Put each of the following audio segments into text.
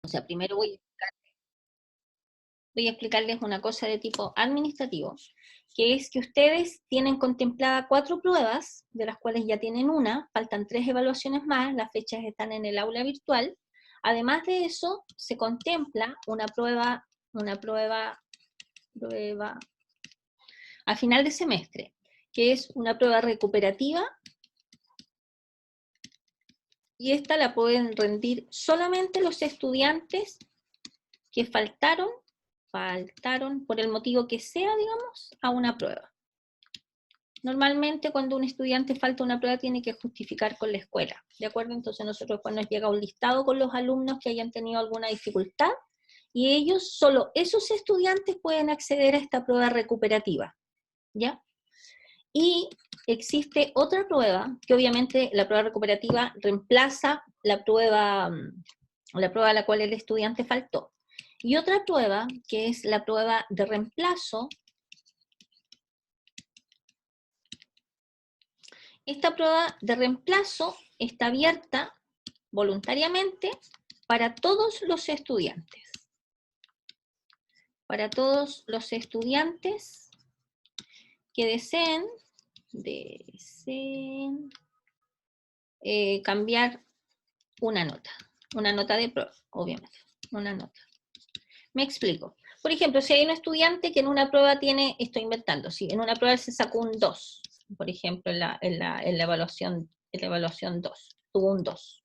sea, primero voy a explicarles una cosa de tipo administrativo, que es que ustedes tienen contemplada 4 pruebas, de las cuales ya tienen una, faltan 3 evaluaciones más, las fechas están en el aula virtual. Además de eso, se contempla una prueba a final de semestre, que es una prueba recuperativa, y esta la pueden rendir solamente los estudiantes que faltaron por el motivo que sea, digamos, a una prueba. Normalmente cuando un estudiante falta una prueba tiene que justificar con la escuela, ¿de acuerdo? Entonces nosotros pues nos llega un listado con los alumnos que hayan tenido alguna dificultad, y ellos, solo esos estudiantes pueden acceder a esta prueba recuperativa, ¿ya? Y existe otra prueba, que obviamente la prueba recuperativa reemplaza la prueba a la cual el estudiante faltó. Y otra prueba, que es la prueba de reemplazo. Esta prueba de reemplazo está abierta voluntariamente para todos los estudiantes. Para todos los estudiantes que deseen cambiar una nota de prueba, obviamente, una nota. Me explico. Por ejemplo, si hay un estudiante que en una prueba tiene, estoy inventando, si en una prueba se sacó un 2, por ejemplo, en la evaluación 2, tuvo un 2.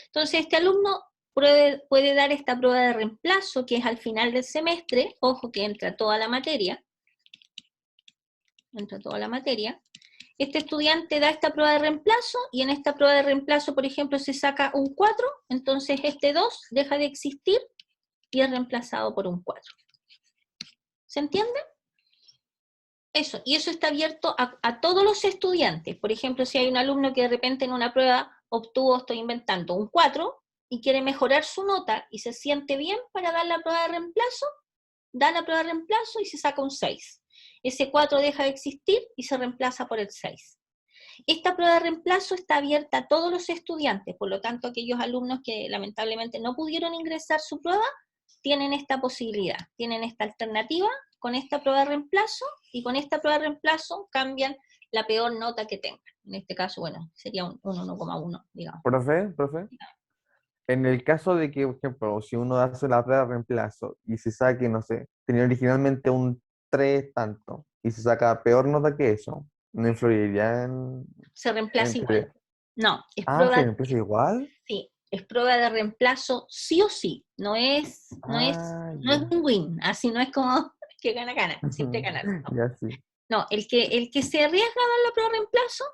Entonces, este alumno puede dar esta prueba de reemplazo, que es al final del semestre, ojo que entra toda la materia, Este estudiante da esta prueba de reemplazo, y en esta prueba de reemplazo, por ejemplo, se saca un 4, entonces este 2 deja de existir y es reemplazado por un 4. ¿Se entiende? Eso, y eso está abierto a todos los estudiantes. Por ejemplo, si hay un alumno que de repente en una prueba obtuvo, estoy inventando, un 4, y quiere mejorar su nota y se siente bien para dar la prueba de reemplazo, da la prueba de reemplazo y se saca un 6. Ese 4 deja de existir y se reemplaza por el 6. Esta prueba de reemplazo está abierta a todos los estudiantes, por lo tanto, aquellos alumnos que lamentablemente no pudieron ingresar su prueba, tienen esta posibilidad, tienen esta alternativa con esta prueba de reemplazo, y con esta prueba de reemplazo cambian la peor nota que tengan. En este caso, bueno, sería un 1,1, digamos. Profe, en el caso de que, por ejemplo, si uno hace la prueba de reemplazo y se saque, no sé, tenía originalmente un 3 tanto, y se saca peor nota que eso, ¿no influiría Se reemplaza igual. entre... No, es Ah, ¿se prueba, empieza igual? sí, es prueba de reemplazo sí o sí. No es Ah, ya. win-win, así no es como que gana, siempre ganar. No. Ya sí. No, el que se arriesga a dar la prueba de reemplazo,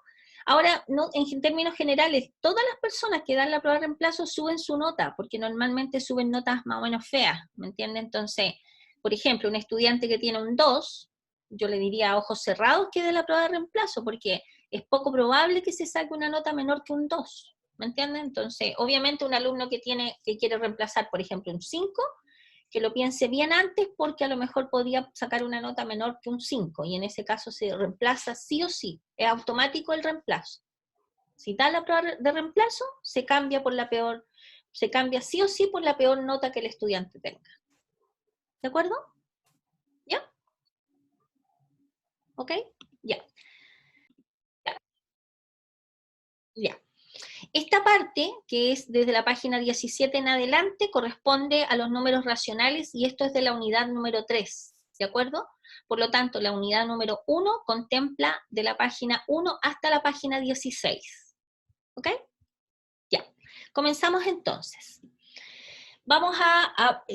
ahora, no, en términos generales, todas las personas que dan la prueba de reemplazo suben su nota, porque normalmente suben notas más o menos feas, ¿me entiendes? Entonces, por ejemplo, un estudiante que tiene un 2, yo le diría a ojos cerrados que dé la prueba de reemplazo, porque es poco probable que se saque una nota menor que un 2, ¿me entiendes? Entonces, obviamente un alumno que quiere reemplazar, por ejemplo, un 5, que lo piense bien antes, porque a lo mejor podría sacar una nota menor que un 5, y en ese caso se reemplaza sí o sí, es automático el reemplazo. Si da la prueba de reemplazo, se cambia sí o sí por la peor nota que el estudiante tenga. ¿De acuerdo? ¿Ya? ¿Ok? Ya. Ya. Ya. Esta parte, que es desde la página 17 en adelante, corresponde a los números racionales, y esto es de la unidad número 3, ¿de acuerdo? Por lo tanto, la unidad número 1 contempla de la página 1 hasta la página 16. ¿Ok? Ya. Comenzamos entonces.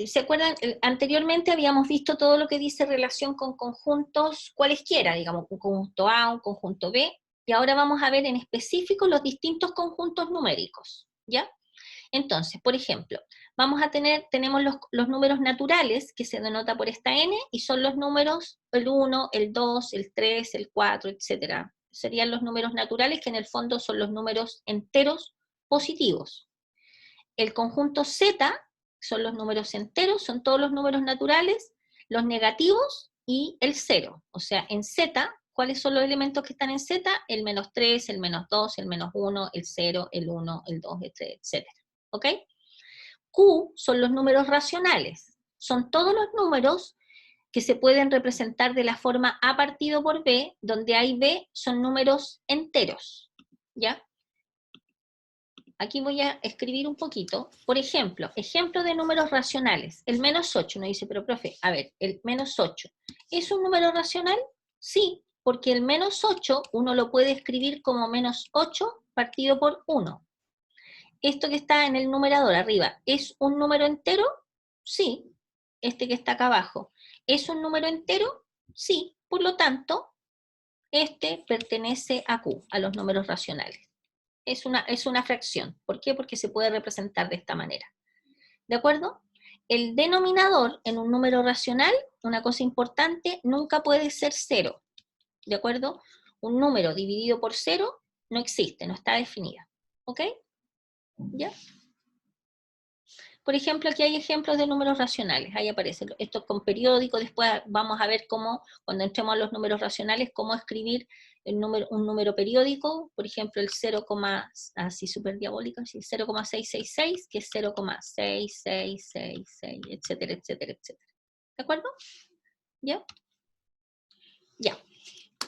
¿Se acuerdan? Anteriormente habíamos visto todo lo que dice relación con conjuntos cualesquiera, digamos, un conjunto A, un conjunto B, y ahora vamos a ver en específico los distintos conjuntos numéricos, ¿ya? Entonces, por ejemplo, tenemos los números naturales, que se denota por esta n, y son los números el 1, el 2, el 3, el 4, etc. Serían los números naturales, que en el fondo son los números enteros positivos. El conjunto Z son los números enteros, son todos los números naturales, los negativos y el 0. O sea, en Z, ¿cuáles son los elementos que están en Z? El -3, el -2, el -1, el 0, el 1, el 2, etc. ¿Ok? Q son los números racionales. Son todos los números que se pueden representar de la forma A partido por B, donde A y B son números enteros, ¿ya? Aquí voy a escribir un poquito. Por ejemplo, ejemplo de números racionales. El menos 8, uno dice, pero profe, a ver, el menos 8, ¿es un número racional? Sí, porque el menos 8 uno lo puede escribir como menos 8 partido por 1. Esto que está en el numerador arriba, ¿es un número entero? Sí. Este que está acá abajo, ¿es un número entero? Sí. Por lo tanto, este pertenece a Q, a los números racionales. Es una fracción. ¿Por qué? Porque se puede representar de esta manera. ¿De acuerdo? El denominador en un número racional, una cosa importante, nunca puede ser 0. ¿De acuerdo? Un número dividido por 0 no existe, no está definida. ¿Ok? ¿Ya? Por ejemplo, aquí hay ejemplos de números racionales, ahí aparece, esto con periódico, después vamos a ver cómo, cuando entremos a los números racionales, cómo escribir un número periódico, por ejemplo, el 0, así súper diabólico, 0,666, que es 0,6666, etcétera, etcétera, etcétera. ¿De acuerdo? ¿Ya? Ya.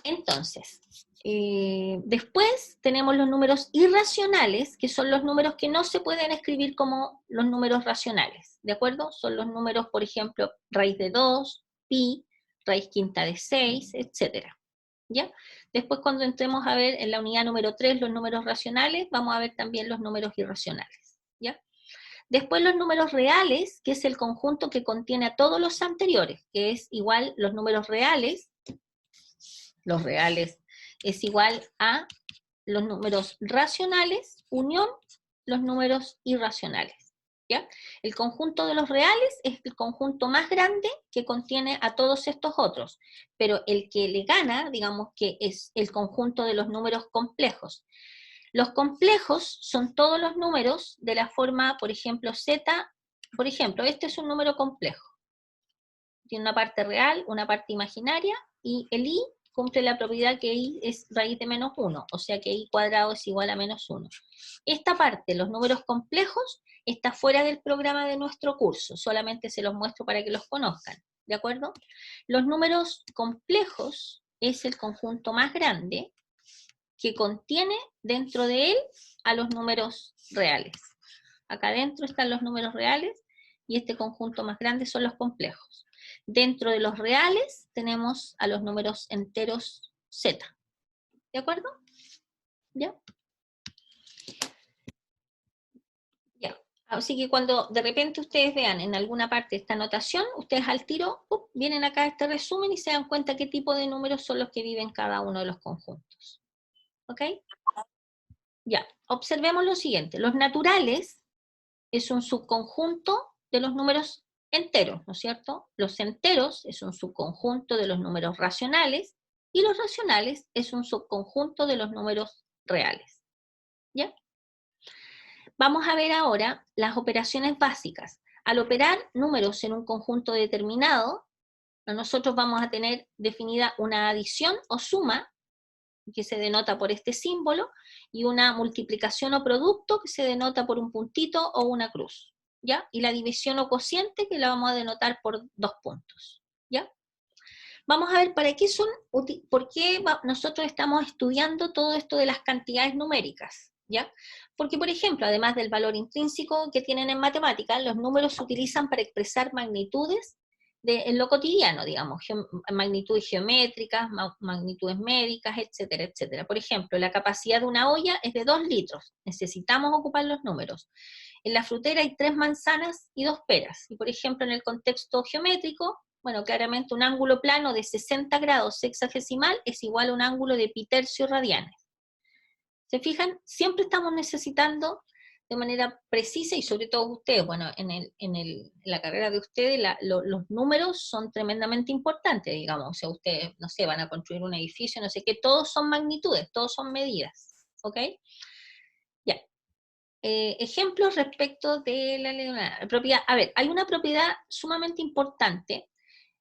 Entonces, después tenemos los números irracionales, que son los números que no se pueden escribir como los números racionales, ¿de acuerdo? Son los números, por ejemplo, raíz de 2, pi, raíz quinta de 6, etc. ¿Ya? Después cuando entremos a ver en la unidad número 3 los números racionales, vamos a ver también los números irracionales, ¿ya? Después los números reales, que es el conjunto que contiene a todos los anteriores, que es igual los números reales es igual a los números racionales, unión los números irracionales. ¿Ya? El conjunto de los reales es el conjunto más grande que contiene a todos estos otros, pero el que le gana, digamos que es el conjunto de los números complejos. Los complejos son todos los números de la forma, por ejemplo, z, por ejemplo, este es un número complejo. Tiene una parte real, una parte imaginaria, y el i cumple la propiedad que i es raíz de menos 1, o sea que i cuadrado es igual a menos 1. Esta parte, los números complejos, está fuera del programa de nuestro curso, solamente se los muestro para que los conozcan, ¿de acuerdo? Los números complejos es el conjunto más grande que contiene dentro de él a los números reales. Acá adentro están los números reales y este conjunto más grande son los complejos. Dentro de los reales tenemos a los números enteros z. ¿De acuerdo? ¿Ya? Ya. Así que cuando de repente ustedes vean en alguna parte esta notación, ustedes al tiro vienen acá a este resumen y se dan cuenta qué tipo de números son los que viven cada uno de los conjuntos. ¿Ok? Ya. Observemos lo siguiente. Los naturales es un subconjunto de los números enteros, ¿no es cierto? Los enteros es un subconjunto de los números racionales y los racionales es un subconjunto de los números reales. ¿Ya? Vamos a ver ahora las operaciones básicas. Al operar números en un conjunto determinado, nosotros vamos a tener definida una adición o suma, que se denota por este símbolo, y una multiplicación o producto, que se denota por un puntito o una cruz. ¿Ya? Y la división o cociente, que la vamos a denotar por 2 puntos. ¿Ya? Vamos a ver para qué son, por qué nosotros estamos estudiando todo esto de las cantidades numéricas. ¿Ya? Porque, por ejemplo, además del valor intrínseco que tienen en matemáticas, los números se utilizan para expresar magnitudes en lo cotidiano, digamos, magnitudes geométricas, magnitudes médicas, etcétera, etcétera. Por ejemplo, la capacidad de una olla es de 2 litros. Necesitamos ocupar los números. En la frutera hay 3 manzanas y 2 peras. Y por ejemplo, en el contexto geométrico, bueno, claramente un ángulo plano de 60 grados sexagesimal es igual a un ángulo de pi tercio radianes. ¿Se fijan? Siempre estamos necesitando de manera precisa, y sobre todo ustedes, bueno, en la carrera de ustedes, los números son tremendamente importantes, digamos. O sea, ustedes, no sé, van a construir un edificio, no sé qué, todos son magnitudes, todos son medidas, ¿ok? Ya. Ejemplos respecto de la propiedad. A ver, hay una propiedad sumamente importante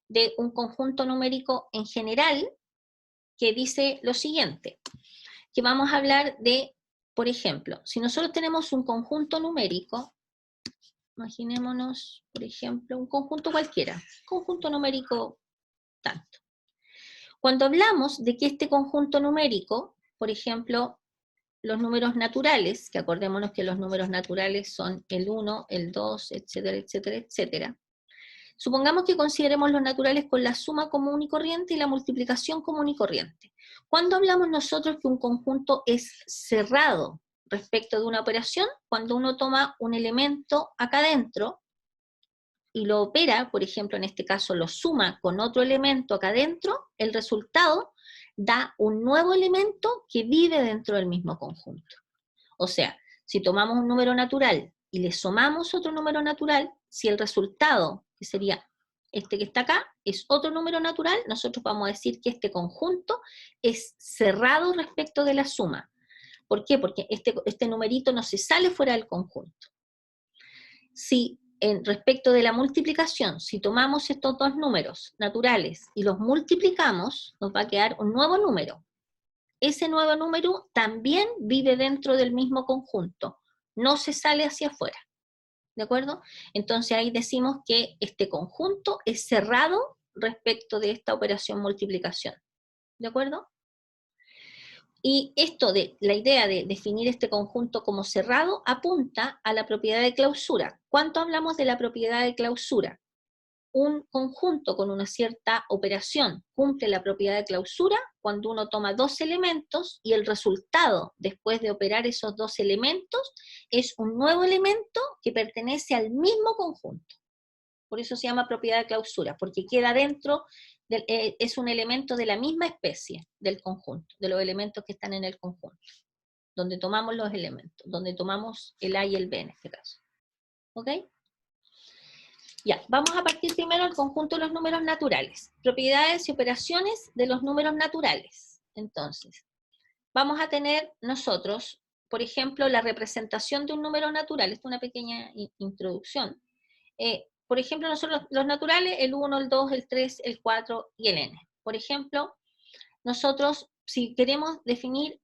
de un conjunto numérico en general que dice lo siguiente, que vamos a hablar de, por ejemplo, si nosotros tenemos un conjunto numérico, Imaginémonos, por ejemplo, un conjunto cualquiera, conjunto numérico tanto. Cuando hablamos de que este conjunto numérico, por ejemplo, los números naturales, que acordémonos que los números naturales son el 1, el 2, etcétera, etcétera, etcétera. Supongamos que consideremos los naturales con la suma común y corriente y la multiplicación común y corriente. ¿Cuándo hablamos nosotros que un conjunto es cerrado respecto de una operación? Cuando uno toma un elemento acá adentro y lo opera, por ejemplo, en este caso lo suma con otro elemento acá adentro, el resultado da un nuevo elemento que vive dentro del mismo conjunto. O sea, si tomamos un número natural y le sumamos otro número natural, si el resultado, que sería este que está acá, es otro número natural, nosotros vamos a decir que este conjunto es cerrado respecto de la suma. ¿Por qué? Porque este numerito no se sale fuera del conjunto. Si respecto de la multiplicación, si tomamos estos dos números naturales y los multiplicamos, nos va a quedar un nuevo número. Ese nuevo número también vive dentro del mismo conjunto, no se sale hacia afuera, ¿de acuerdo? Entonces ahí decimos que este conjunto es cerrado respecto de esta operación multiplicación, ¿de acuerdo? Y esto de la idea de definir este conjunto como cerrado apunta a la propiedad de clausura. ¿Cuánto hablamos de la propiedad de clausura? Un conjunto con una cierta operación cumple la propiedad de clausura cuando uno toma dos elementos y el resultado, después de operar esos dos elementos, es un nuevo elemento que pertenece al mismo conjunto. Por eso se llama propiedad de clausura, porque queda dentro, es un elemento de la misma especie del conjunto, de los elementos que están en el conjunto, donde tomamos los elementos, donde tomamos el A y el B en este caso. ¿Ok? Ya, vamos a partir primero del conjunto de los números naturales. Propiedades y operaciones de los números naturales. Entonces, vamos a tener nosotros, por ejemplo, la representación de un número natural. Esta es una pequeña introducción. Por ejemplo, nosotros los naturales, el 1, el 2, el 3, el 4 y el n. Por ejemplo, nosotros, si queremos definir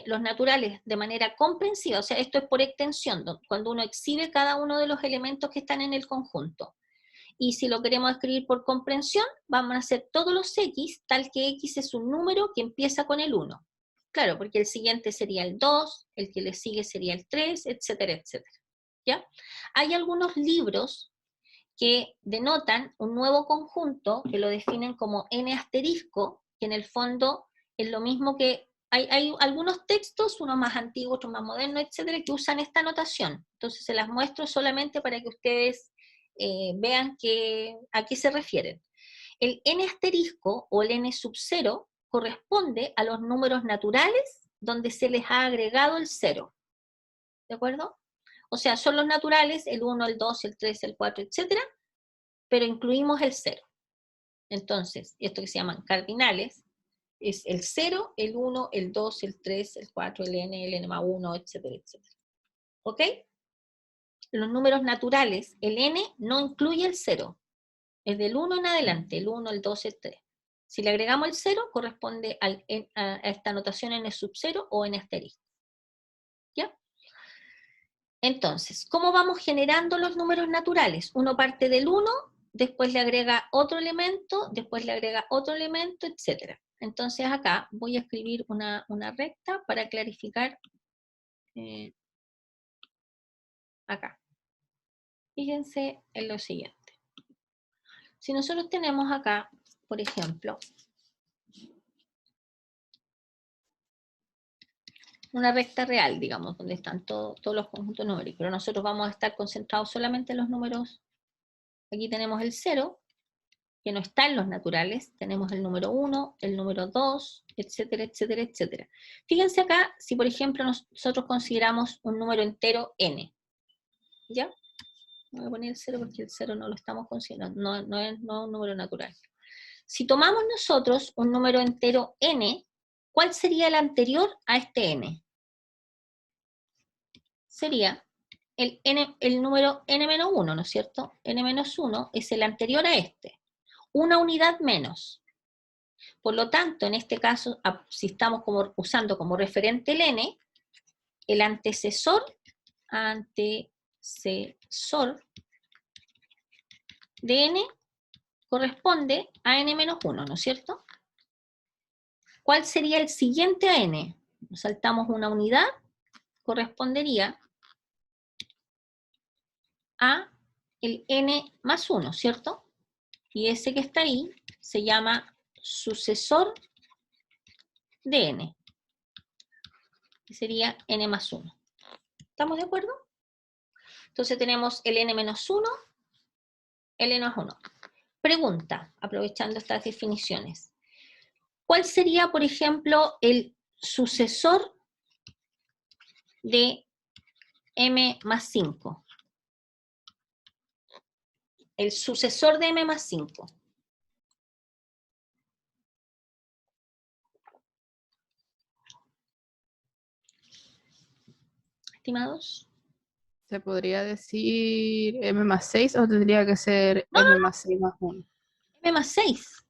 los naturales de manera comprensiva, o sea, esto es por extensión, cuando uno exhibe cada uno de los elementos que están en el conjunto. Y si lo queremos escribir por comprensión, vamos a hacer todos los x, tal que x es un número que empieza con el 1. Claro, porque el siguiente sería el 2, el que le sigue sería el 3, etcétera, etcétera. ¿Ya? Hay algunos libros que denotan un nuevo conjunto, que lo definen como n asterisco, que en el fondo es lo mismo que... Hay algunos textos, unos más antiguos, otros más modernos, etcétera, que usan esta notación. Entonces se las muestro solamente para que ustedes vean a qué se refieren. El n asterisco o el n sub 0 corresponde a los números naturales donde se les ha agregado el 0. ¿De acuerdo? O sea, son los naturales, el 1, el 2, el 3, el 4, etcétera, pero incluimos el 0. Entonces, esto que se llaman cardinales, es el 0, el 1, el 2, el 3, el 4, el n más 1, etcétera, etcétera. ¿Ok? Los números naturales, el n no incluye el 0. Es del 1 en adelante, el 1, el 2, el 3. Si le agregamos el 0, corresponde a esta notación n sub 0 o n asterisco. ¿Ya? Entonces, ¿cómo vamos generando los números naturales? Uno parte del 1, después le agrega otro elemento, después le agrega otro elemento, etc. Entonces acá voy a escribir una recta para clarificar acá. Fíjense en lo siguiente. Si nosotros tenemos acá, por ejemplo, una recta real, digamos, donde están todos los conjuntos numéricos, pero nosotros vamos a estar concentrados solamente en los números. Aquí tenemos el 0, que no está en los naturales, tenemos el número 1, el número 2, etcétera, etcétera, etcétera. Fíjense acá, si por ejemplo nosotros consideramos un número entero n, ¿ya? Voy a poner el 0 porque el 0 no lo estamos considerando, no es un número natural. Si tomamos nosotros un número entero n, ¿cuál sería el anterior a este n? Sería el número n-1, ¿no es cierto? n-1 es el anterior a este. Una unidad menos. Por lo tanto, en este caso, si estamos usando como referente el n, el antecesor sucesor de n corresponde a n menos 1, ¿no es cierto? ¿Cuál sería el siguiente a n? Saltamos una unidad, correspondería a el n más 1, ¿cierto? Y ese que está ahí se llama sucesor de n, que sería n más 1. ¿Estamos de acuerdo? Entonces tenemos el n menos 1, el n más 1. Pregunta, aprovechando estas definiciones. ¿Cuál sería, por ejemplo, el sucesor de m más 5? El sucesor de m más 5. Estimados. ¿Se podría decir m más 6 o tendría que ser m más 6 más 1? M más 6.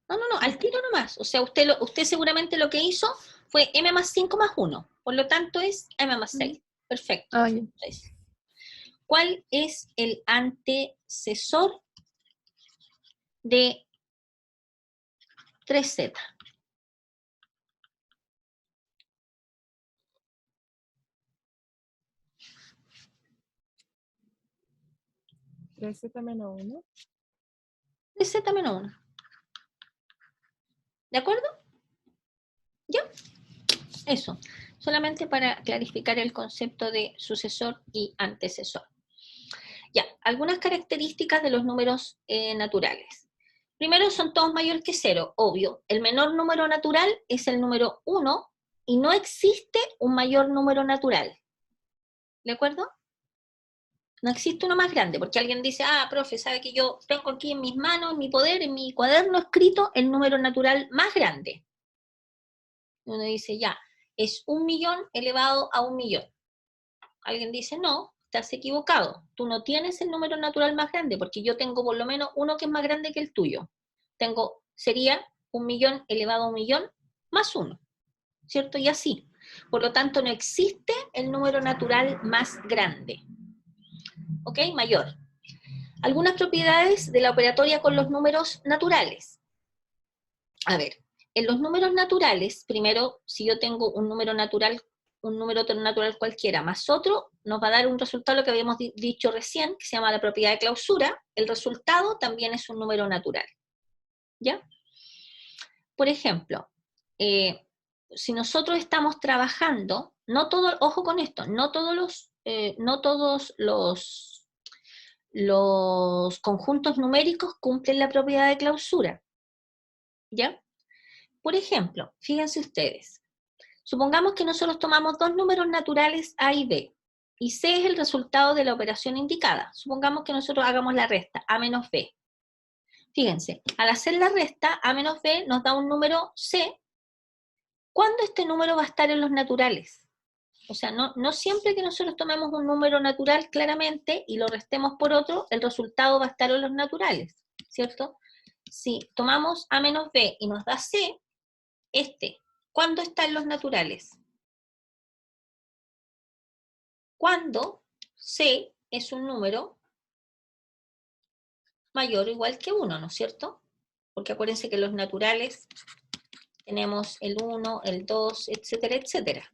No, al tiro nomás. O sea, usted seguramente lo que hizo fue m más 5 más 1. Por lo tanto es m más 6. Perfecto. Ah, ya. ¿Cuál es el antecesor de 3z? ¿3z menos 1? 3z menos 1. ¿De acuerdo? ¿Ya? Eso. Solamente para clarificar el concepto de sucesor y antecesor. Ya, algunas características de los números naturales. Primero, son todos mayores que 0, obvio. El menor número natural es el número 1 y no existe un mayor número natural. ¿De acuerdo? No existe uno más grande, porque alguien dice, profe, sabe que yo tengo aquí en mis manos, en mi poder, en mi cuaderno escrito el número natural más grande. Uno dice, ya, es 1.000.000 elevado a 1.000.000. Alguien dice, no, estás equivocado. Tú no tienes el número natural más grande, porque yo tengo por lo menos uno que es más grande que el tuyo. Sería 1.000.000 elevado a 1.000.000 más 1, ¿cierto? Y así. Por lo tanto, no existe el número natural más grande. ¿Ok? Mayor. Algunas propiedades de la operatoria con los números naturales. A ver, en los números naturales, primero, si yo tengo un número natural cualquiera más otro, nos va a dar un resultado, lo que habíamos dicho recién, que se llama la propiedad de clausura. El resultado también es un número natural. ¿Ya? Por ejemplo, si nosotros estamos trabajando, ojo con esto, no todos los conjuntos numéricos cumplen la propiedad de clausura. ¿Ya? Por ejemplo, fíjense ustedes, supongamos que nosotros tomamos dos números naturales A y B, y C es el resultado de la operación indicada. Supongamos que nosotros hagamos la resta, A menos B. Fíjense, al hacer la resta, A menos B nos da un número C. ¿Cuándo este número va a estar en los naturales? O sea, no siempre que nosotros tomemos un número natural claramente y lo restemos por otro, el resultado va a estar en los naturales, ¿cierto? Si tomamos A menos B y nos da C, ¿cuándo está en los naturales? Cuando C es un número mayor o igual que 1, ¿no es cierto? Porque acuérdense que en los naturales tenemos el 1, el 2, etcétera, etcétera.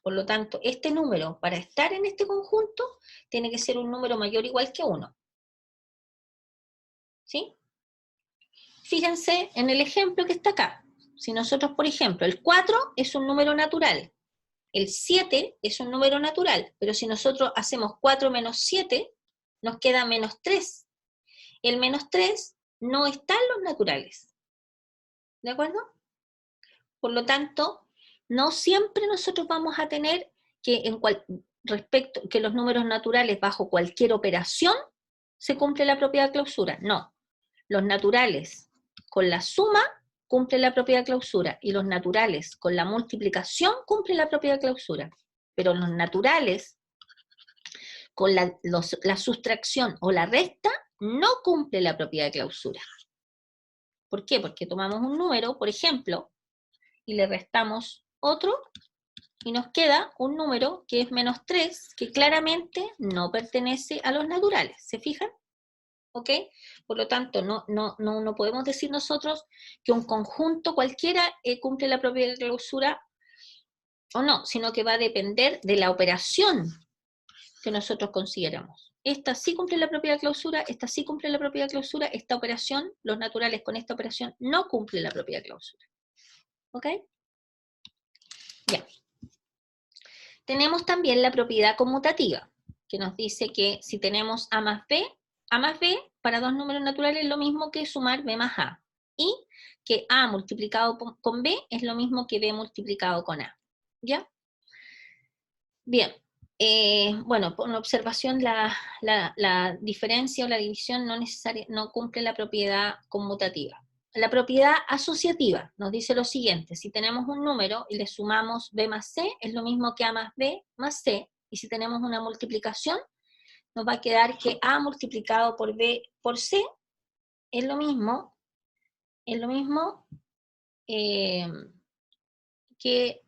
Por lo tanto, este número, para estar en este conjunto, tiene que ser un número mayor o igual que 1. ¿Sí? Fíjense en el ejemplo que está acá. Si nosotros, por ejemplo, el 4 es un número natural, el 7 es un número natural, pero si nosotros hacemos 4 menos 7, nos queda menos 3. El menos 3 no está en los naturales. ¿De acuerdo? Por lo tanto, no siempre nosotros vamos a tener que que los números naturales bajo cualquier operación se cumple la propiedad de clausura. No. Los naturales con la suma cumplen la propiedad de clausura y los naturales con la multiplicación cumplen la propiedad de clausura. Pero los naturales con la sustracción o la resta no cumple la propiedad de clausura. ¿Por qué? Porque tomamos un número, por ejemplo, y le restamos otro, Y nos queda un número que es menos 3, que claramente no pertenece a los naturales. ¿Se fijan? ¿Ok? Por lo tanto, no podemos decir nosotros que un conjunto cualquiera cumple la propiedad de clausura o no, sino que va a depender de la operación que nosotros consideramos. Esta sí cumple la propiedad de clausura, esta sí cumple la propiedad de clausura, esta operación, los naturales con esta operación no cumplen la propiedad de clausura. ¿Ok? Ya. Tenemos también la propiedad conmutativa, que nos dice que si tenemos A más B para dos números naturales es lo mismo que sumar B más A. Y que A multiplicado con B es lo mismo que B multiplicado con A. ¿Ya? Bien. Bueno, por una observación, la diferencia o la división no cumple la propiedad conmutativa. La propiedad asociativa nos dice lo siguiente: si tenemos un número y le sumamos B más C, es lo mismo que A más B más C, y si tenemos una multiplicación, nos va a quedar que A multiplicado por B por C es lo mismo que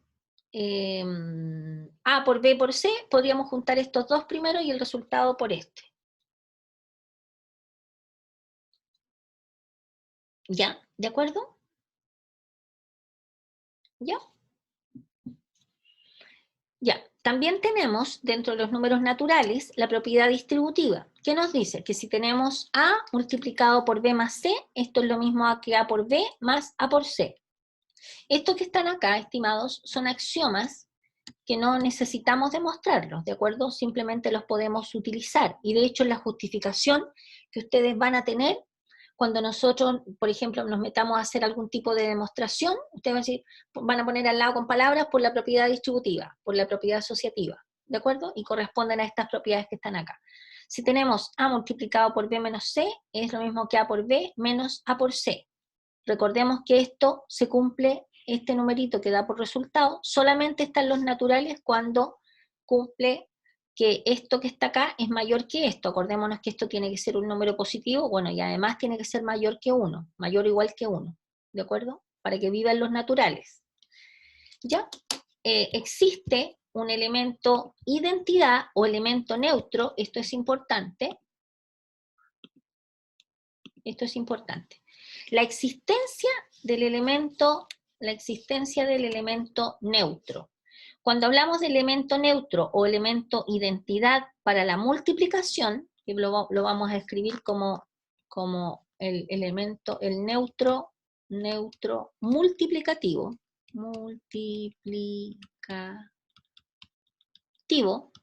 A por B por C. Podríamos juntar estos dos primero y el resultado por este. ¿Ya? ¿De acuerdo? ¿Ya? Ya. También tenemos, dentro de los números naturales, la propiedad distributiva, que nos dice que si tenemos A multiplicado por B más C, esto es lo mismo que A por B más A por C. Estos que están acá, estimados, son axiomas que no necesitamos demostrarlos, ¿de acuerdo? Simplemente los podemos utilizar. Y de hecho, la justificación que ustedes van a tener cuando nosotros, por ejemplo, nos metamos a hacer algún tipo de demostración, ustedes van a poner al lado con palabras por la propiedad distributiva, por la propiedad asociativa, ¿de acuerdo? Y corresponden a estas propiedades que están acá. Si tenemos A multiplicado por B menos C, es lo mismo que A por B menos A por C. Recordemos que esto se cumple, este numerito que da por resultado, solamente está en los naturales cuando cumple que esto que está acá es mayor que esto. Acordémonos que esto tiene que ser un número positivo, bueno, y además tiene que ser mayor que 1, mayor o igual que 1, ¿de acuerdo? Para que vivan los naturales. ¿Ya? Existe un elemento identidad o elemento neutro, esto es importante. Esto es importante. La existencia del elemento neutro. Cuando hablamos de elemento neutro o elemento identidad para la multiplicación, que lo vamos a escribir como el elemento, el neutro multiplicativo,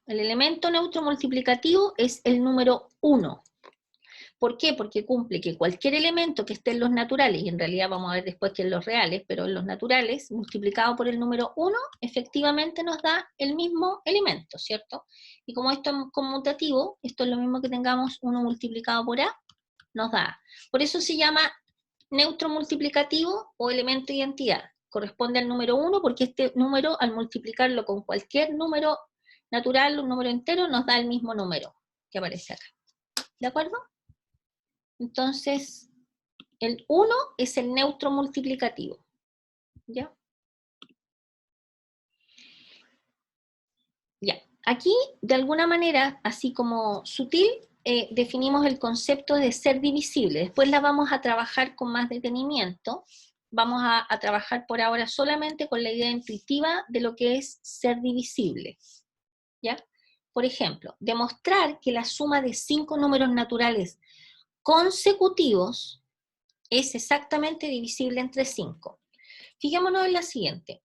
el elemento neutro multiplicativo es el número 1. ¿Por qué? Porque cumple que cualquier elemento que esté en los naturales, y en realidad vamos a ver después que en los reales, pero en los naturales, multiplicado por el número 1, efectivamente nos da el mismo elemento, ¿cierto? Y como esto es conmutativo, esto es lo mismo que tengamos 1 multiplicado por A, nos da A. Por eso se llama neutro multiplicativo o elemento identidad. Corresponde al número 1 porque este número, al multiplicarlo con cualquier número natural, un número entero, nos da el mismo número que aparece acá. ¿De acuerdo? Entonces, el 1 es el neutro multiplicativo. ¿Ya? Ya. Aquí, de alguna manera, así como sutil, definimos el concepto de ser divisible. Después la vamos a trabajar con más detenimiento. Vamos a trabajar por ahora solamente con la idea intuitiva de lo que es ser divisible. ¿Ya? Por ejemplo, demostrar que la suma de 5 números naturales consecutivos es exactamente divisible entre 5. Fijémonos en la siguiente.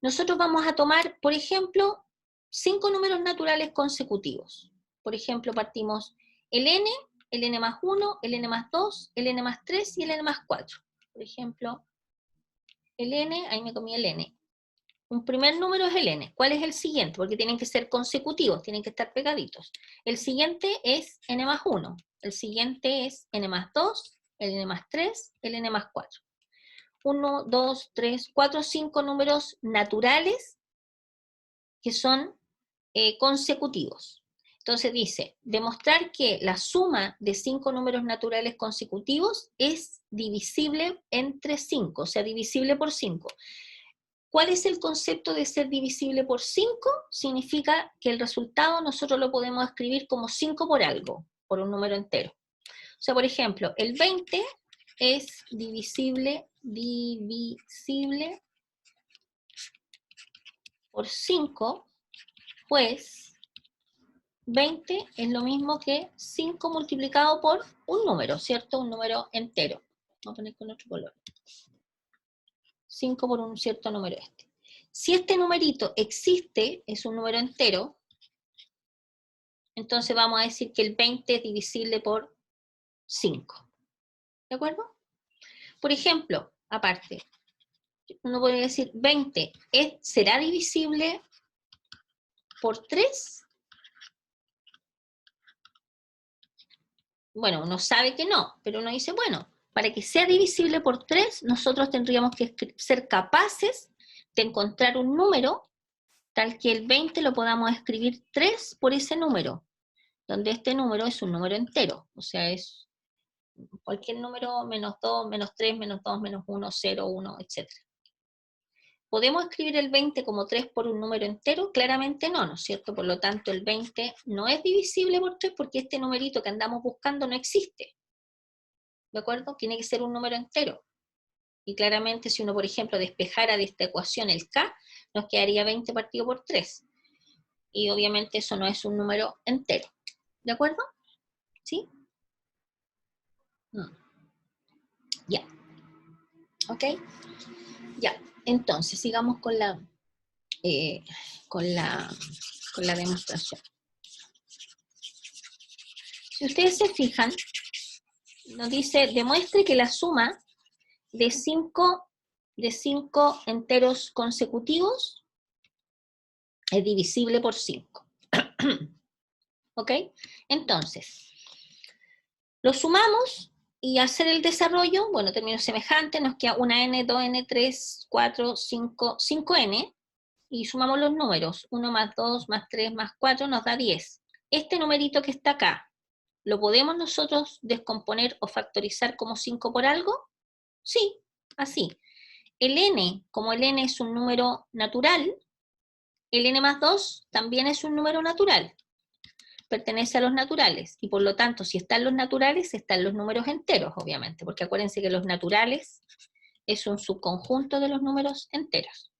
Nosotros vamos a tomar, por ejemplo, 5 números naturales consecutivos. Por ejemplo, partimos el n más 1, el n más 2, el n más 3 y el n más 4. Por ejemplo, el n, ahí me comí el n. Un primer número es el n. ¿Cuál es el siguiente? Porque tienen que ser consecutivos, tienen que estar pegaditos. El siguiente es n más 1. El siguiente es n más 2, el n más 3, el n más 4. 1, 2, 3, 4, 5 números naturales que son consecutivos. Entonces dice, demostrar que la suma de 5 números naturales consecutivos es divisible entre 5, o sea, divisible por 5. ¿Cuál es el concepto de ser divisible por 5? Significa que el resultado nosotros lo podemos escribir como 5 por algo, por un número entero. O sea, por ejemplo, el 20 es divisible por 5, pues 20 es lo mismo que 5 multiplicado por un número, ¿cierto? Un número entero. Vamos a poner con otro color. 5 por un cierto número este. Si este numerito existe, es un número entero, entonces vamos a decir que el 20 es divisible por 5. ¿De acuerdo? Por ejemplo, aparte, uno puede decir 20 ¿será divisible por 3? Bueno, uno sabe que no, pero uno dice, bueno, para que sea divisible por 3, nosotros tendríamos que ser capaces de encontrar un número tal que el 20 lo podamos escribir 3 por ese número, donde este número es un número entero, o sea, es cualquier número menos 2, menos 3, menos 2, menos 1, 0, 1, etc. ¿Podemos escribir el 20 como 3 por un número entero? Claramente no, ¿no es cierto? Por lo tanto, el 20 no es divisible por 3 porque este numerito que andamos buscando no existe. ¿De acuerdo? Tiene que ser un número entero. Y claramente si uno, por ejemplo, despejara de esta ecuación el k, nos quedaría 20 partido por 3. Y obviamente eso no es un número entero. ¿De acuerdo? ¿Sí? Ya. ¿Ok? Ya. Entonces, sigamos con la demostración. Si ustedes se fijan, nos dice, demuestre que la suma de 5 enteros consecutivos es divisible por 5. ¿Ok? Entonces, lo sumamos y hacer el desarrollo, bueno, términos semejantes, nos queda una n, 2n, 3, 4, 5, 5n, y sumamos los números, 1 más 2 más 3 más 4 nos da 10. Este numerito que está acá, ¿lo podemos nosotros descomponer o factorizar como 5 por algo? Sí, así. El n, como el n es un número natural, el n más 2 también es un número natural. Pertenece a los naturales, y por lo tanto, si están los naturales, están los números enteros, obviamente, porque acuérdense que los naturales es un subconjunto de los números enteros.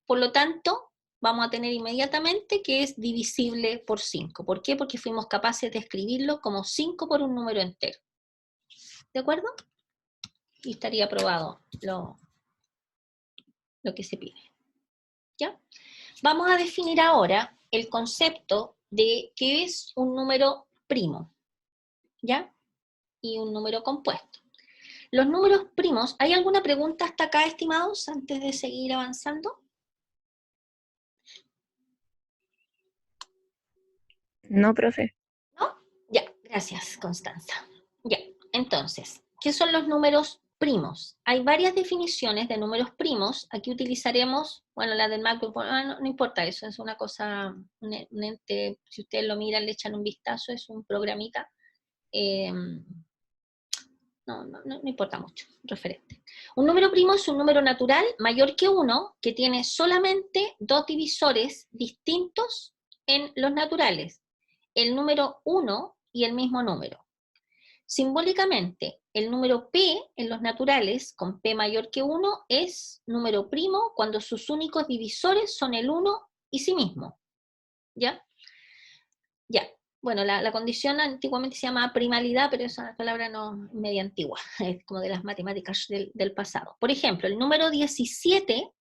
Por lo tanto, vamos a tener inmediatamente que es divisible por 5. ¿Por qué? Porque fuimos capaces de escribirlo como 5 por un número entero. ¿De acuerdo? Y estaría aprobado lo que se pide. ¿Ya? Vamos a definir ahora el concepto de qué es un número primo, ¿ya? Y un número compuesto. Los números primos, ¿hay alguna pregunta hasta acá, estimados, antes de seguir avanzando? No, profe. ¿No? Ya, gracias, Constanza. Ya, entonces, ¿qué son los números primos? Hay varias definiciones de números primos. Aquí utilizaremos, bueno, la del MacBook, no importa eso, es una cosa, un ente, si ustedes lo miran, le echan un vistazo, es un programita. No importa mucho, referente. Un número primo es un número natural mayor que 1 que tiene solamente 2 divisores distintos en los naturales, el número 1 y el mismo número. Simbólicamente, el número p en los naturales, con p mayor que 1, es número primo cuando sus únicos divisores son el 1 y sí mismo. ¿Ya? Ya. Bueno, la condición antiguamente se llama primalidad, pero esa palabra no es media antigua, es como de las matemáticas del pasado. Por ejemplo, el número 17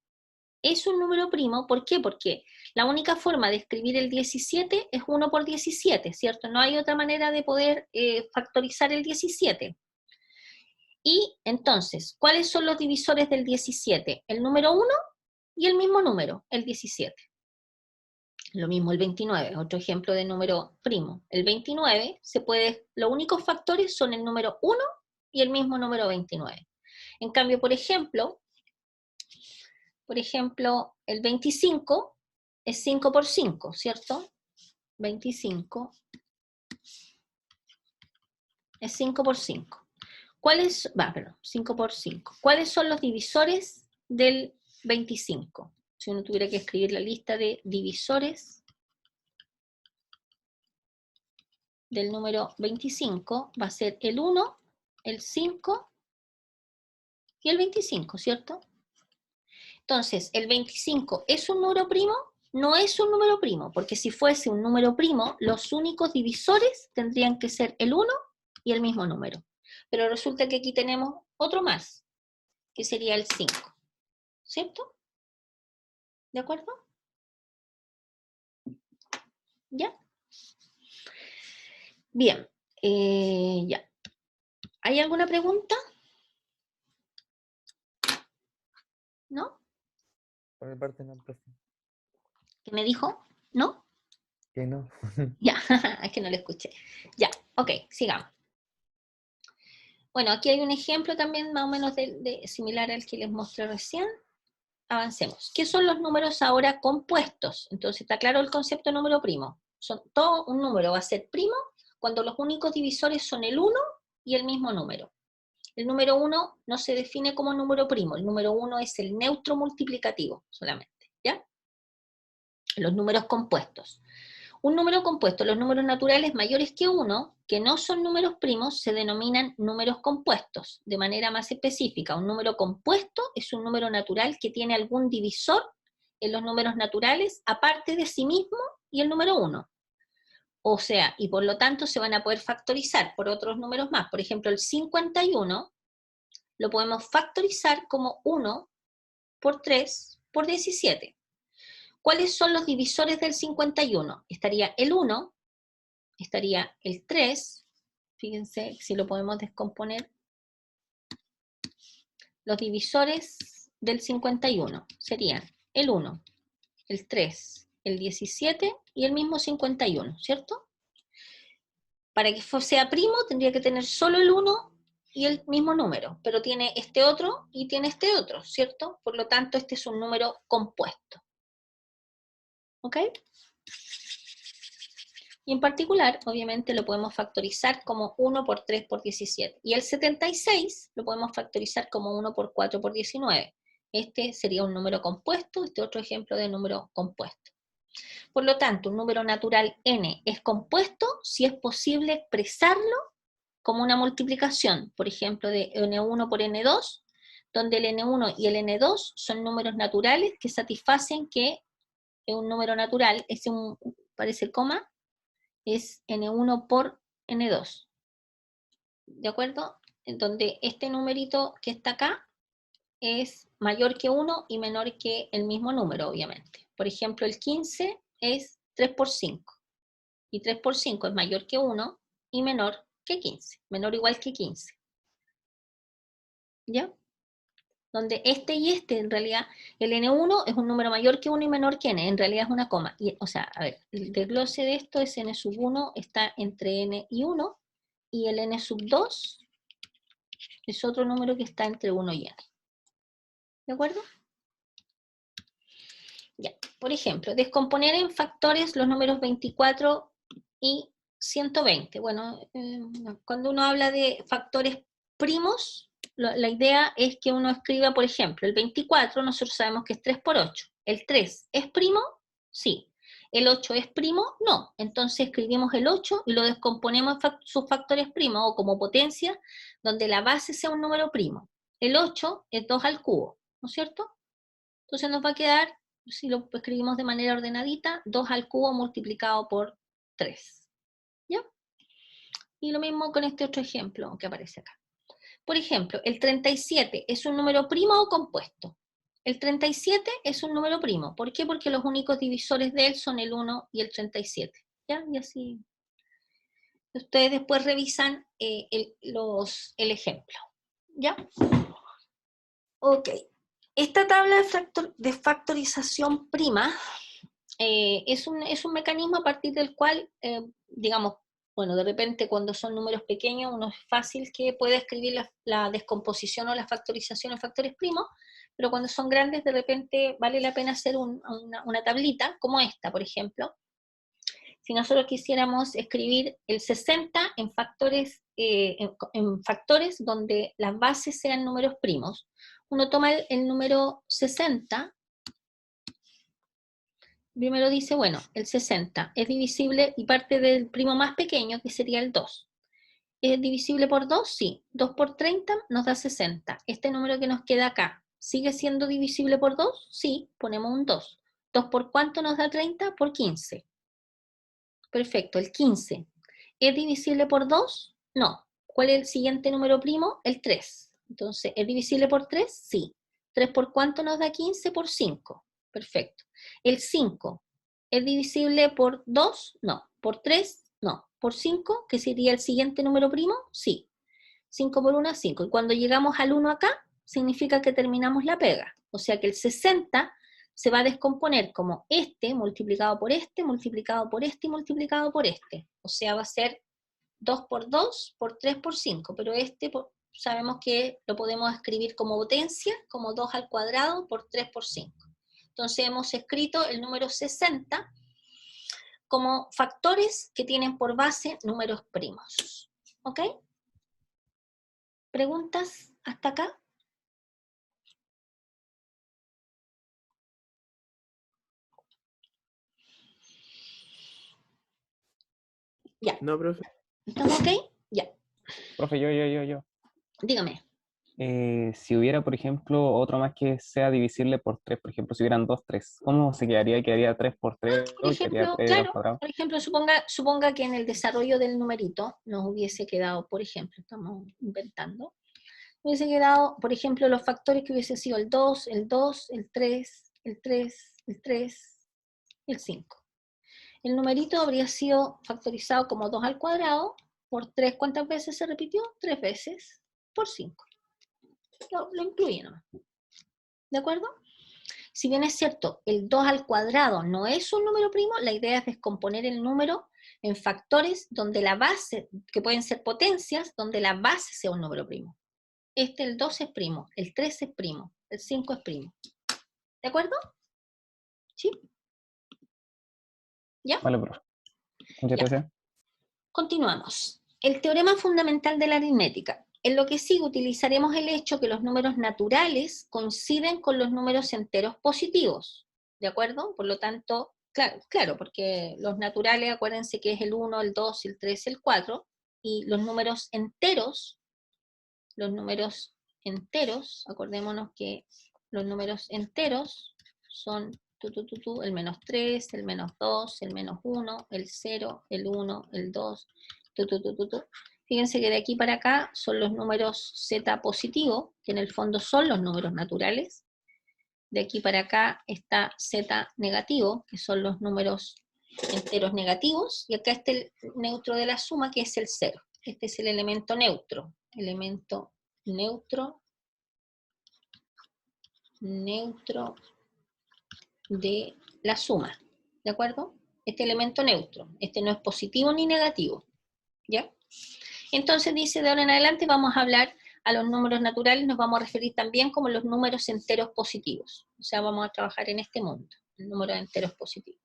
es un número primo, ¿por qué? Porque la única forma de escribir el 17 es 1 por 17, ¿cierto? No hay otra manera de poder factorizar el 17. Y entonces, ¿cuáles son los divisores del 17? El número 1 y el mismo número, el 17. Lo mismo el 29, otro ejemplo de número primo. El 29, los únicos factores son el número 1 y el mismo número 29. En cambio, por ejemplo, el 25 es 5 por 5, ¿cierto? 25 es 5 por 5. 5 por 5. ¿Cuáles son los divisores del 25. Si uno tuviera que escribir la lista de divisores del número 25, va a ser el 1, el 5 y el 25, ¿cierto? Entonces, ¿el 25 es un número primo? No es un número primo, porque si fuese un número primo, los únicos divisores tendrían que ser el 1 y el mismo número. Pero resulta que aquí tenemos otro más, que sería el 5, ¿cierto? ¿De acuerdo? ¿Ya? Bien, ya. ¿Hay alguna pregunta? ¿No? Por mi parte no, profe. ¿Qué me dijo? ¿No? Que no. Ya, es que no le escuché. Ya, ok, sigamos. Bueno, aquí hay un ejemplo también más o menos similar al que les mostré recién. Avancemos. ¿Qué son los números ahora compuestos? Entonces, ¿está claro el concepto de número primo? Todo un número va a ser primo cuando los únicos divisores son el 1 y el mismo número. El número 1 no se define como número primo, el número 1 es el neutro multiplicativo solamente, ¿ya? Los números compuestos. Un número compuesto, los números naturales mayores que 1, que no son números primos, se denominan números compuestos. De manera más específica, un número compuesto es un número natural que tiene algún divisor en los números naturales, aparte de sí mismo y el número 1. O sea, y por lo tanto se van a poder factorizar por otros números más. Por ejemplo, el 51 lo podemos factorizar como 1 por 3 por 17. ¿Cuáles son los divisores del 51? Estaría el 1, estaría el 3, fíjense si lo podemos descomponer. Los divisores del 51 serían el 1, el 3, el 17 y el mismo 51, ¿cierto? Para que sea primo tendría que tener solo el 1 y el mismo número, pero tiene este otro y tiene este otro, ¿cierto? Por lo tanto, este es un número compuesto. ¿Ok? Y en particular, obviamente, lo podemos factorizar como 1 por 3 por 17. Y el 76 lo podemos factorizar como 1 por 4 por 19. Este sería un número compuesto, este otro ejemplo de número compuesto. Por lo tanto, un número natural n es compuesto si es posible expresarlo como una multiplicación, por ejemplo, de n1 por n2, donde el n1 y el n2 son números naturales que satisfacen que un número natural, parece coma, es n1 por n2, ¿de acuerdo? En donde este numerito que está acá es mayor que 1 y menor que el mismo número, obviamente. Por ejemplo, el 15 es 3 por 5, y 3 por 5 es mayor que 1 y menor que 15, menor o igual que 15. ¿Ya? Donde este y este, en realidad, el n1 es un número mayor que 1 y menor que n, en realidad es una coma. O sea, a ver, el desglose de esto es n sub 1 está entre n y 1, y el n sub 2 es otro número que está entre 1 y n. ¿De acuerdo? Ya. Por ejemplo, descomponer en factores los números 24 y 120. Bueno, cuando uno habla de factores primos, la idea es que uno escriba, por ejemplo, el 24, nosotros sabemos que es 3 por 8. ¿El 3 es primo? Sí. ¿El 8 es primo? No. Entonces escribimos el 8 y lo descomponemos en sus factores primos o como potencia, donde la base sea un número primo. El 8 es 2 al cubo, ¿no es cierto? Entonces nos va a quedar, si lo escribimos de manera ordenadita, 2 al cubo multiplicado por 3. ¿Ya? Y lo mismo con este otro ejemplo que aparece acá. Por ejemplo, el 37 es un número primo o compuesto. El 37 es un número primo. ¿Por qué? Porque los únicos divisores de él son el 1 y el 37. ¿Ya? Y así. Ustedes después revisan el ejemplo. ¿Ya? Ok. Esta tabla de factorización prima es un mecanismo a partir del cual, digamos, bueno, de repente cuando son números pequeños, uno es fácil que pueda escribir la descomposición o la factorización en factores primos, pero cuando son grandes, de repente vale la pena hacer una tablita como esta, por ejemplo. Si nosotros quisiéramos escribir el 60 en factores en factores donde las bases sean números primos, uno toma el número 60, primero dice, bueno, el 60 es divisible y parte del primo más pequeño, que sería el 2. ¿Es divisible por 2? Sí. 2 por 30 nos da 60. Este número que nos queda acá, ¿sigue siendo divisible por 2? Sí, ponemos un 2. ¿2 por cuánto nos da 30? Por 15. Perfecto, el 15. ¿Es divisible por 2? No. ¿Cuál es el siguiente número primo? El 3. Entonces, ¿es divisible por 3? Sí. ¿3 por cuánto nos da 15? Por 5. Perfecto. El 5. ¿Es divisible por 2? No. ¿Por 3? No. ¿Por 5? ¿Que sería el siguiente número primo? Sí. 5 por 1 es 5. Y cuando llegamos al 1 acá, significa que terminamos la pega. O sea que el 60 se va a descomponer como este multiplicado por este, multiplicado por este y multiplicado por este. O sea, va a ser 2 por 2 por 3 por 5. Pero este sabemos que lo podemos escribir como potencia, como 2 al cuadrado por 3 por 5. Entonces hemos escrito el número 60 como factores que tienen por base números primos. ¿Ok? ¿Preguntas hasta acá? Ya. No, profe. ¿Estamos ok? Ya. Profe, yo. Dígame. Si hubiera, por ejemplo, otro más que sea divisible por 3, por ejemplo, si hubieran 2, 3, ¿cómo se quedaría? ¿Quedaría 3 por 3 Por y quedaría ejemplo, 3 al claro, cuadrado? por ejemplo, suponga que en el desarrollo del numerito nos hubiese quedado, por ejemplo, estamos inventando, hubiese quedado, por ejemplo, los factores que hubiese sido el 2, el 2, el 3, el 3, el 3, el 5. El numerito habría sido factorizado como 2 al cuadrado, por 3, ¿cuántas veces se repitió? 3 veces, por 5. Lo incluye nomás. ¿De acuerdo? Si bien es cierto, el 2 al cuadrado no es un número primo, la idea es descomponer el número en factores donde la base, que pueden ser potencias, donde la base sea un número primo. El 2 es primo, el 3 es primo, el 5 es primo. ¿De acuerdo? ¿Sí? ¿Ya? Vale, profe. Muchas Ya. gracias. Continuamos. El teorema fundamental de la aritmética. En lo que sigue utilizaremos el hecho que los números naturales coinciden con los números enteros positivos. ¿De acuerdo? Por lo tanto, claro, porque los naturales, acuérdense que es el 1, el 2, el 3, el 4, y los números enteros, acordémonos que los números enteros son el menos 3, el menos 2, el menos 1, el 0, el 1, el 2, Fíjense que de aquí para acá son los números z positivos, que en el fondo son los números naturales. De aquí para acá está z negativo, que son los números enteros negativos. Y acá está el neutro de la suma, que es el 0. Este es el elemento neutro. Elemento neutro de la suma. ¿De acuerdo? Este elemento neutro. Este no es positivo ni negativo. ¿Ya? Entonces dice, de ahora en adelante vamos a hablar a los números naturales, nos vamos a referir también como los números enteros positivos. O sea, vamos a trabajar en este mundo, el número de enteros positivos.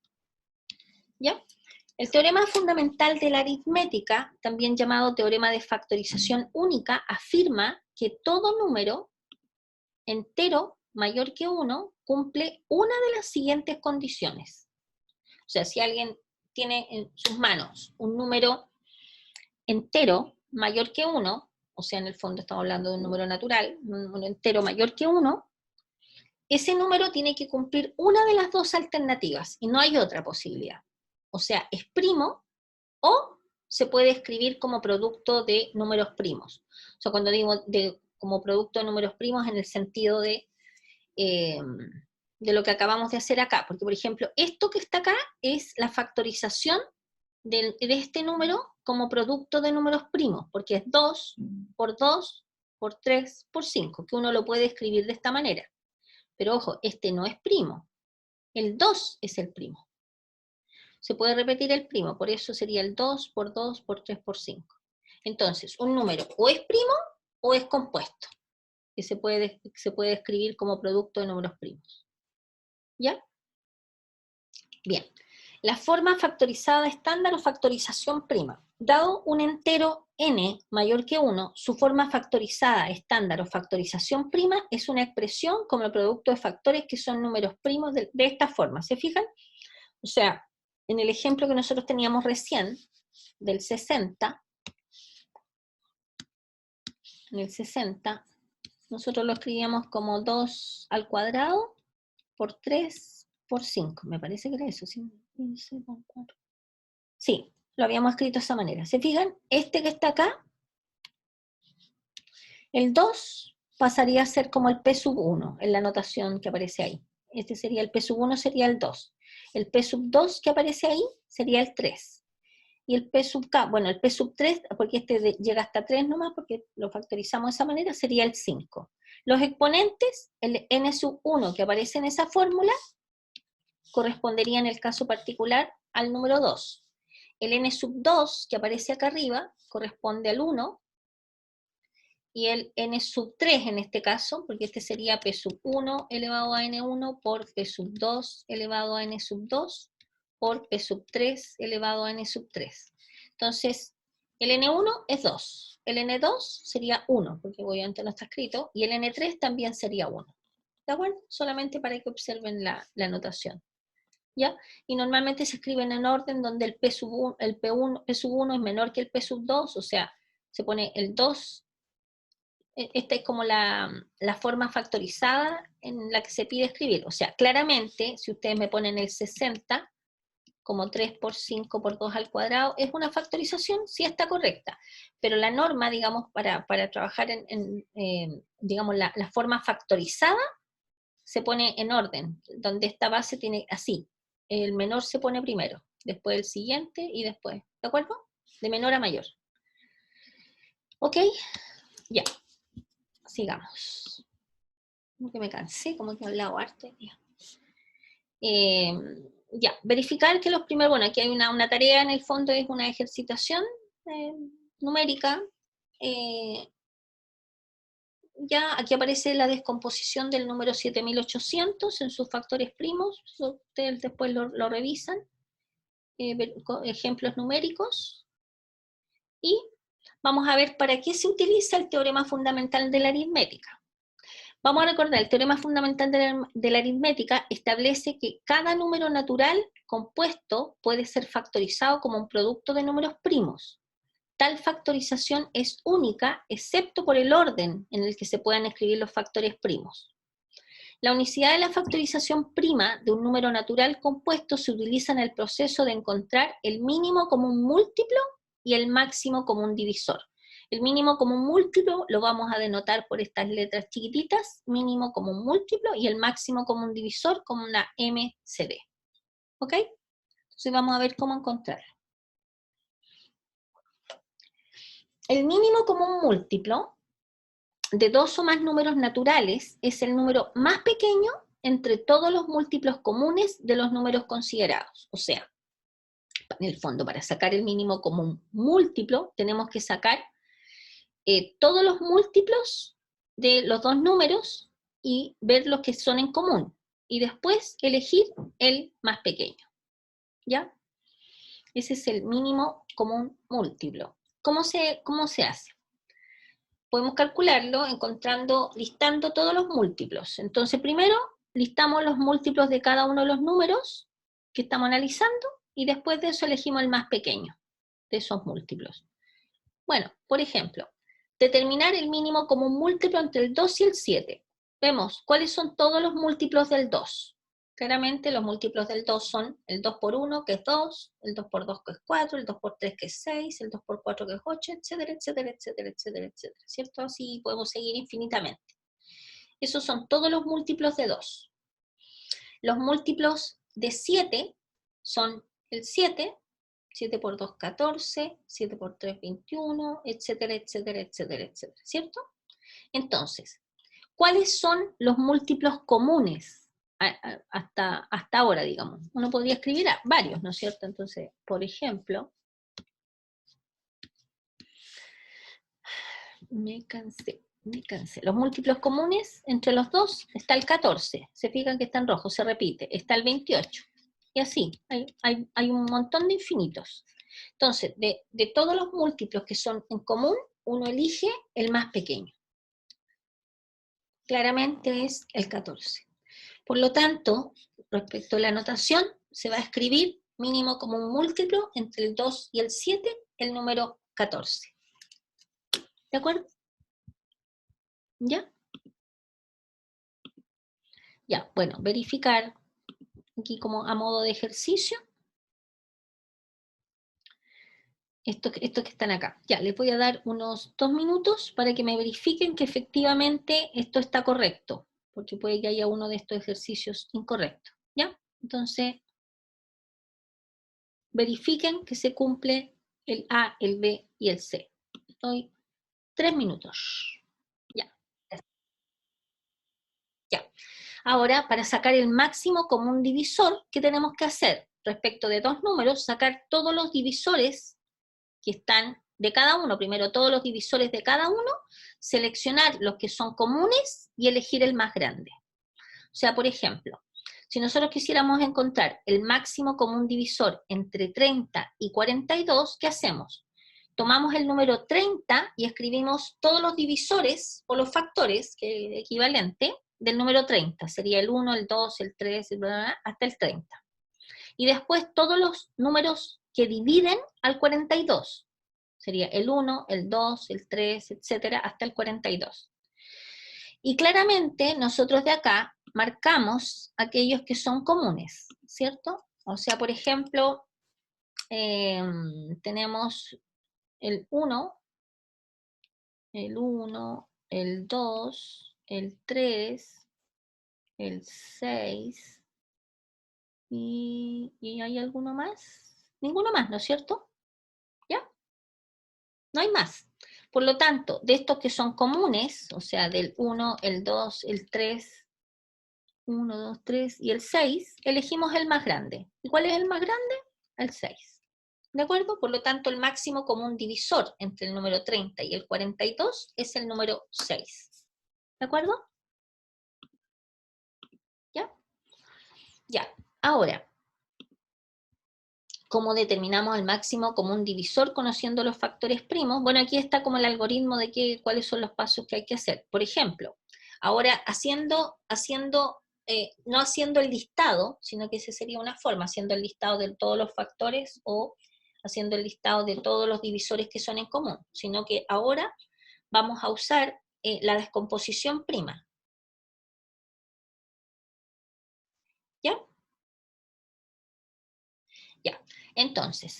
¿Ya? El teorema fundamental de la aritmética, también llamado teorema de factorización única, afirma que todo número entero mayor que 1 cumple una de las siguientes condiciones. O sea, si alguien tiene en sus manos un número entero mayor que 1, o sea, en el fondo estamos hablando de un número natural, un número entero mayor que 1, ese número tiene que cumplir una de las dos alternativas y no hay otra posibilidad. O sea, es primo o se puede escribir como producto de números primos. O sea, cuando digo como producto de números primos en el sentido de lo que acabamos de hacer acá. Porque, por ejemplo, esto que está acá es la factorización de este número como producto de números primos, porque es 2 por 2 por 3 por 5, que uno lo puede escribir de esta manera. Pero ojo, este no es primo. El 2 es el primo. Se puede repetir el primo, por eso sería el 2 por 2 por 3 por 5. Entonces, un número o es primo o es compuesto, que se puede escribir como producto de números primos. ¿Ya? Bien. La forma factorizada estándar o factorización prima. Dado un entero n mayor que 1, su forma factorizada estándar o factorización prima es una expresión como el producto de factores que son números primos de esta forma. ¿Se fijan? O sea, en el ejemplo que nosotros teníamos recién, del 60, en el 60, nosotros lo escribíamos como 2 al cuadrado por 3 por 5. Me parece que era eso, ¿sí? 15 por 4. Sí, lo habíamos escrito de esa manera. ¿Se fijan? Este que está acá, el 2 pasaría a ser como el P sub 1, en la notación que aparece ahí. Este sería el P sub 1, sería el 2. El P sub 2 que aparece ahí sería el 3. Y el P sub K, bueno, el P sub 3, porque este llega hasta 3 nomás, porque lo factorizamos de esa manera, sería el 5. Los exponentes, el N sub 1 que aparece en esa fórmula, correspondería en el caso particular al número 2. El N sub 2 que aparece acá arriba corresponde al 1, y el N sub 3 en este caso, porque este sería P sub 1 elevado a N1 por P sub 2 elevado a N sub 2 por P sub 3 elevado a N sub 3. Entonces, el N1 es 2, el N2 sería 1, porque obviamente no está escrito, y el N3 también sería 1. ¿De acuerdo? Solamente para que observen la notación. ¿Ya? Y normalmente se escriben en orden donde el P sub 1, el P sub 1 es menor que el P sub 2, o sea, se pone el 2. Esta es como la forma factorizada en la que se pide escribir. O sea, claramente, si ustedes me ponen el 60 como 3 por 5 por 2 al cuadrado, es una factorización, sí está correcta. Pero la norma, digamos, para trabajar digamos, la forma factorizada, se pone en orden, donde esta base tiene así. El menor se pone primero, después el siguiente y después. ¿De acuerdo? De menor a mayor. ¿Ok? Ya. Sigamos. Como que me cansé, como que he hablado harto. Ya, verificar que los primeros, bueno, aquí hay una tarea en el fondo, es una ejercitación numérica. Ya, aquí aparece la descomposición del número 7800 en sus factores primos, ustedes después lo revisan, ejemplos numéricos, y vamos a ver para qué se utiliza el teorema fundamental de la aritmética. Vamos a recordar, el teorema fundamental de la aritmética establece que cada número natural compuesto puede ser factorizado como un producto de números primos. Tal factorización es única, excepto por el orden en el que se puedan escribir los factores primos. La unicidad de la factorización prima de un número natural compuesto se utiliza en el proceso de encontrar el mínimo común múltiplo y el máximo común divisor. El mínimo común múltiplo lo vamos a denotar por estas letras chiquititas, mínimo común múltiplo, y el máximo común divisor como una MCD. ¿Ok? Entonces vamos a ver cómo encontrarlo. El mínimo común múltiplo de dos o más números naturales es el número más pequeño entre todos los múltiplos comunes de los números considerados. O sea, en el fondo, para sacar el mínimo común múltiplo, tenemos que sacar todos los múltiplos de los dos números y ver los que son en común. Y después elegir el más pequeño. ¿Ya? Ese es el mínimo común múltiplo. ¿Cómo se hace? Podemos calcularlo listando todos los múltiplos. Entonces, primero listamos los múltiplos de cada uno de los números que estamos analizando y después de eso elegimos el más pequeño de esos múltiplos. Bueno, por ejemplo, determinar el mínimo común múltiplo entre el 2 y el 7. Vemos cuáles son todos los múltiplos del 2. Claramente los múltiplos del 2 son el 2 por 1, que es 2, el 2 por 2, que es 4, el 2 por 3, que es 6, el 2 por 4, que es 8, etcétera, etcétera, etcétera, etcétera, etcétera. ¿Cierto? Así podemos seguir infinitamente. Esos son todos los múltiplos de 2. Los múltiplos de 7 son el 7, 7 por 2, 14, 7 por 3, 21, etcétera, etcétera, etcétera, etcétera. ¿Cierto? Entonces, ¿cuáles son los múltiplos comunes hasta ahora, digamos? Uno podría escribir varios, ¿no es cierto? Entonces, por ejemplo, me cansé. Los múltiplos comunes entre los dos está el 14, se fijan que está en rojo, se repite, está el 28, y así, hay un montón de infinitos. Entonces, de todos los múltiplos que son en común, uno elige el más pequeño. Claramente es el 14. Por lo tanto, respecto a la notación, se va a escribir mínimo común múltiplo entre el 2 y el 7, el número 14. ¿De acuerdo? ¿Ya? Ya, bueno, verificar aquí como a modo de ejercicio. Esto que están acá. Ya, les voy a dar unos 2 minutos para que me verifiquen que efectivamente esto está correcto, porque puede que haya uno de estos ejercicios incorrecto. ¿Ya? Entonces, verifiquen que se cumple el A, el B y el C. Doy 3 minutos. Ya. Ya. Ahora, para sacar el máximo común divisor, ¿qué tenemos que hacer? Respecto de dos números, sacar todos los divisores que están de cada uno, primero todos los divisores de cada uno, seleccionar los que son comunes y elegir el más grande. O sea, por ejemplo, si nosotros quisiéramos encontrar el máximo común divisor entre 30 y 42, ¿qué hacemos? Tomamos el número 30 y escribimos todos los divisores o los factores, que es equivalente, del número 30. Sería el 1, el 2, el 3, el bla, bla, bla, hasta el 30. Y después todos los números que dividen al 42. Sería el 1, el 2, el 3, etcétera, hasta el 42. Y claramente nosotros de acá marcamos aquellos que son comunes, ¿cierto? O sea, por ejemplo, tenemos el 1, el 2, el 3, el 6, ¿y hay alguno más? Ninguno más, ¿no es cierto? ¿Ya? No hay más. Por lo tanto, de estos que son comunes, o sea, del 1, el 2, el 3, 1, 2, 3 y el 6, elegimos el más grande. ¿Y cuál es el más grande? El 6. ¿De acuerdo? Por lo tanto, el máximo común divisor entre el número 30 y el 42 es el número 6. ¿De acuerdo? ¿Ya? Ya. Ahora, ¿cómo determinamos el máximo común divisor conociendo los factores primos? Bueno, aquí está como el algoritmo de cuáles son los pasos que hay que hacer. Por ejemplo, ahora no haciendo el listado, sino que esa sería una forma, haciendo el listado de todos los factores o haciendo el listado de todos los divisores que son en común, sino que ahora vamos a usar la descomposición prima. ¿Ya? Ya, entonces,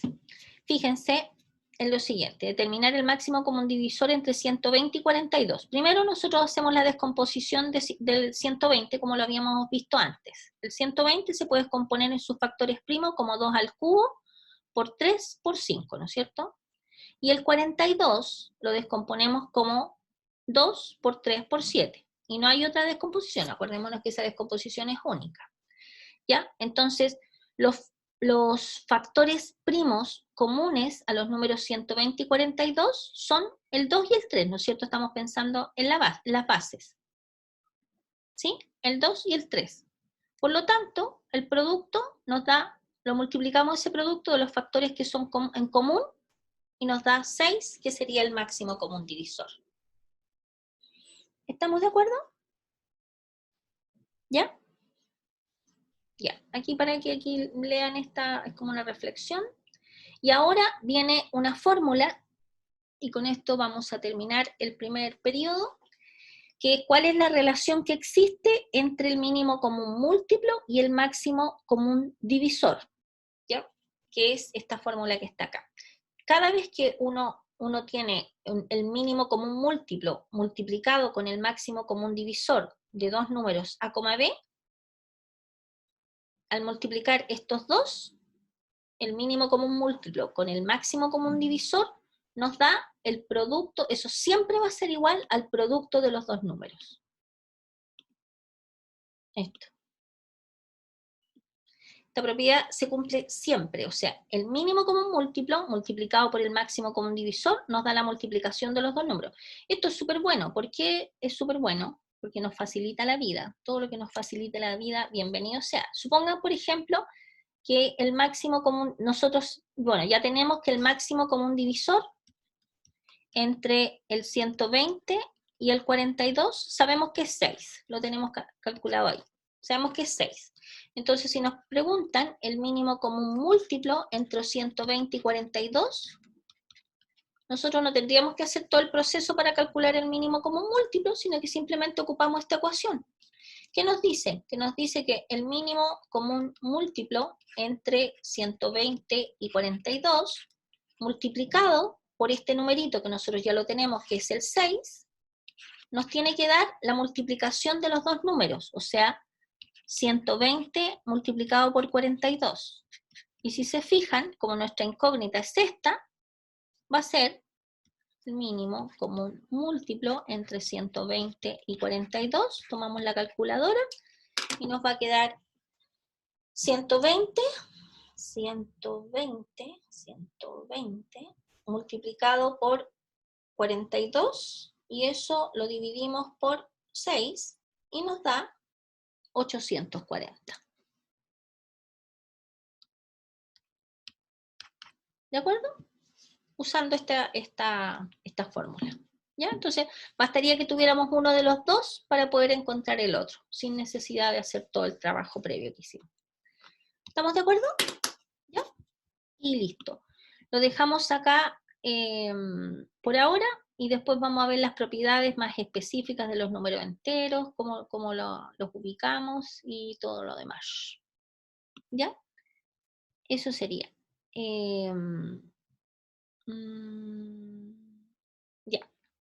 fíjense en lo siguiente, determinar el máximo común divisor entre 120 y 42. Primero nosotros hacemos la descomposición del 120 como lo habíamos visto antes. El 120 se puede descomponer en sus factores primos como 2 al cubo por 3 por 5, ¿no es cierto? Y el 42 lo descomponemos como 2 por 3 por 7. Y no hay otra descomposición, acordémonos que esa descomposición es única. ¿Ya? Entonces, los factores primos comunes a los números 120 y 42 son el 2 y el 3, ¿no es cierto? Estamos pensando en las bases. ¿Sí? El 2 y el 3. Por lo tanto, el producto nos da, lo multiplicamos ese producto de los factores que son en común y nos da 6, que sería el máximo común divisor. ¿Estamos de acuerdo? ¿Ya? Ya, aquí para que aquí lean esta, es como una reflexión. Y ahora viene una fórmula, y con esto vamos a terminar el primer periodo, que es cuál es la relación que existe entre el mínimo común múltiplo y el máximo común divisor, ¿ya? Que es esta fórmula que está acá. Cada vez que uno tiene el mínimo común múltiplo multiplicado con el máximo común divisor de dos números A, B, al multiplicar estos dos, el mínimo común múltiplo con el máximo común divisor, nos da el producto, eso siempre va a ser igual al producto de los dos números. Esto. Esta propiedad se cumple siempre, o sea, el mínimo común múltiplo multiplicado por el máximo común divisor nos da la multiplicación de los dos números. Esto es súper bueno. ¿Por qué es súper bueno? Porque nos facilita la vida. Todo lo que nos facilite la vida, bienvenido sea. Supongan, por ejemplo, que el máximo común, nosotros, bueno, ya tenemos que el máximo común divisor entre el 120 y el 42, sabemos que es 6, lo tenemos calculado ahí, sabemos que es 6. Entonces, si nos preguntan el mínimo común múltiplo entre 120 y 42, nosotros no tendríamos que hacer todo el proceso para calcular el mínimo común múltiplo, sino que simplemente ocupamos esta ecuación. ¿Qué nos dice? Que nos dice que el mínimo común múltiplo entre 120 y 42, multiplicado por este numerito que nosotros ya lo tenemos, que es el 6, nos tiene que dar la multiplicación de los dos números, o sea, 120 multiplicado por 42. Y si se fijan, como nuestra incógnita es esta, va a ser el mínimo común múltiplo entre 120 y 42. Tomamos la calculadora y nos va a quedar 120 multiplicado por 42, y eso lo dividimos por 6 y nos da 840. ¿De acuerdo? Usando esta fórmula. ¿Ya? Entonces, bastaría que tuviéramos uno de los dos para poder encontrar el otro, sin necesidad de hacer todo el trabajo previo que hicimos. ¿Estamos de acuerdo? ¿Ya? Y listo. Lo dejamos acá por ahora, y después vamos a ver las propiedades más específicas de los números enteros, cómo los ubicamos y todo lo demás. ¿Ya? Eso sería.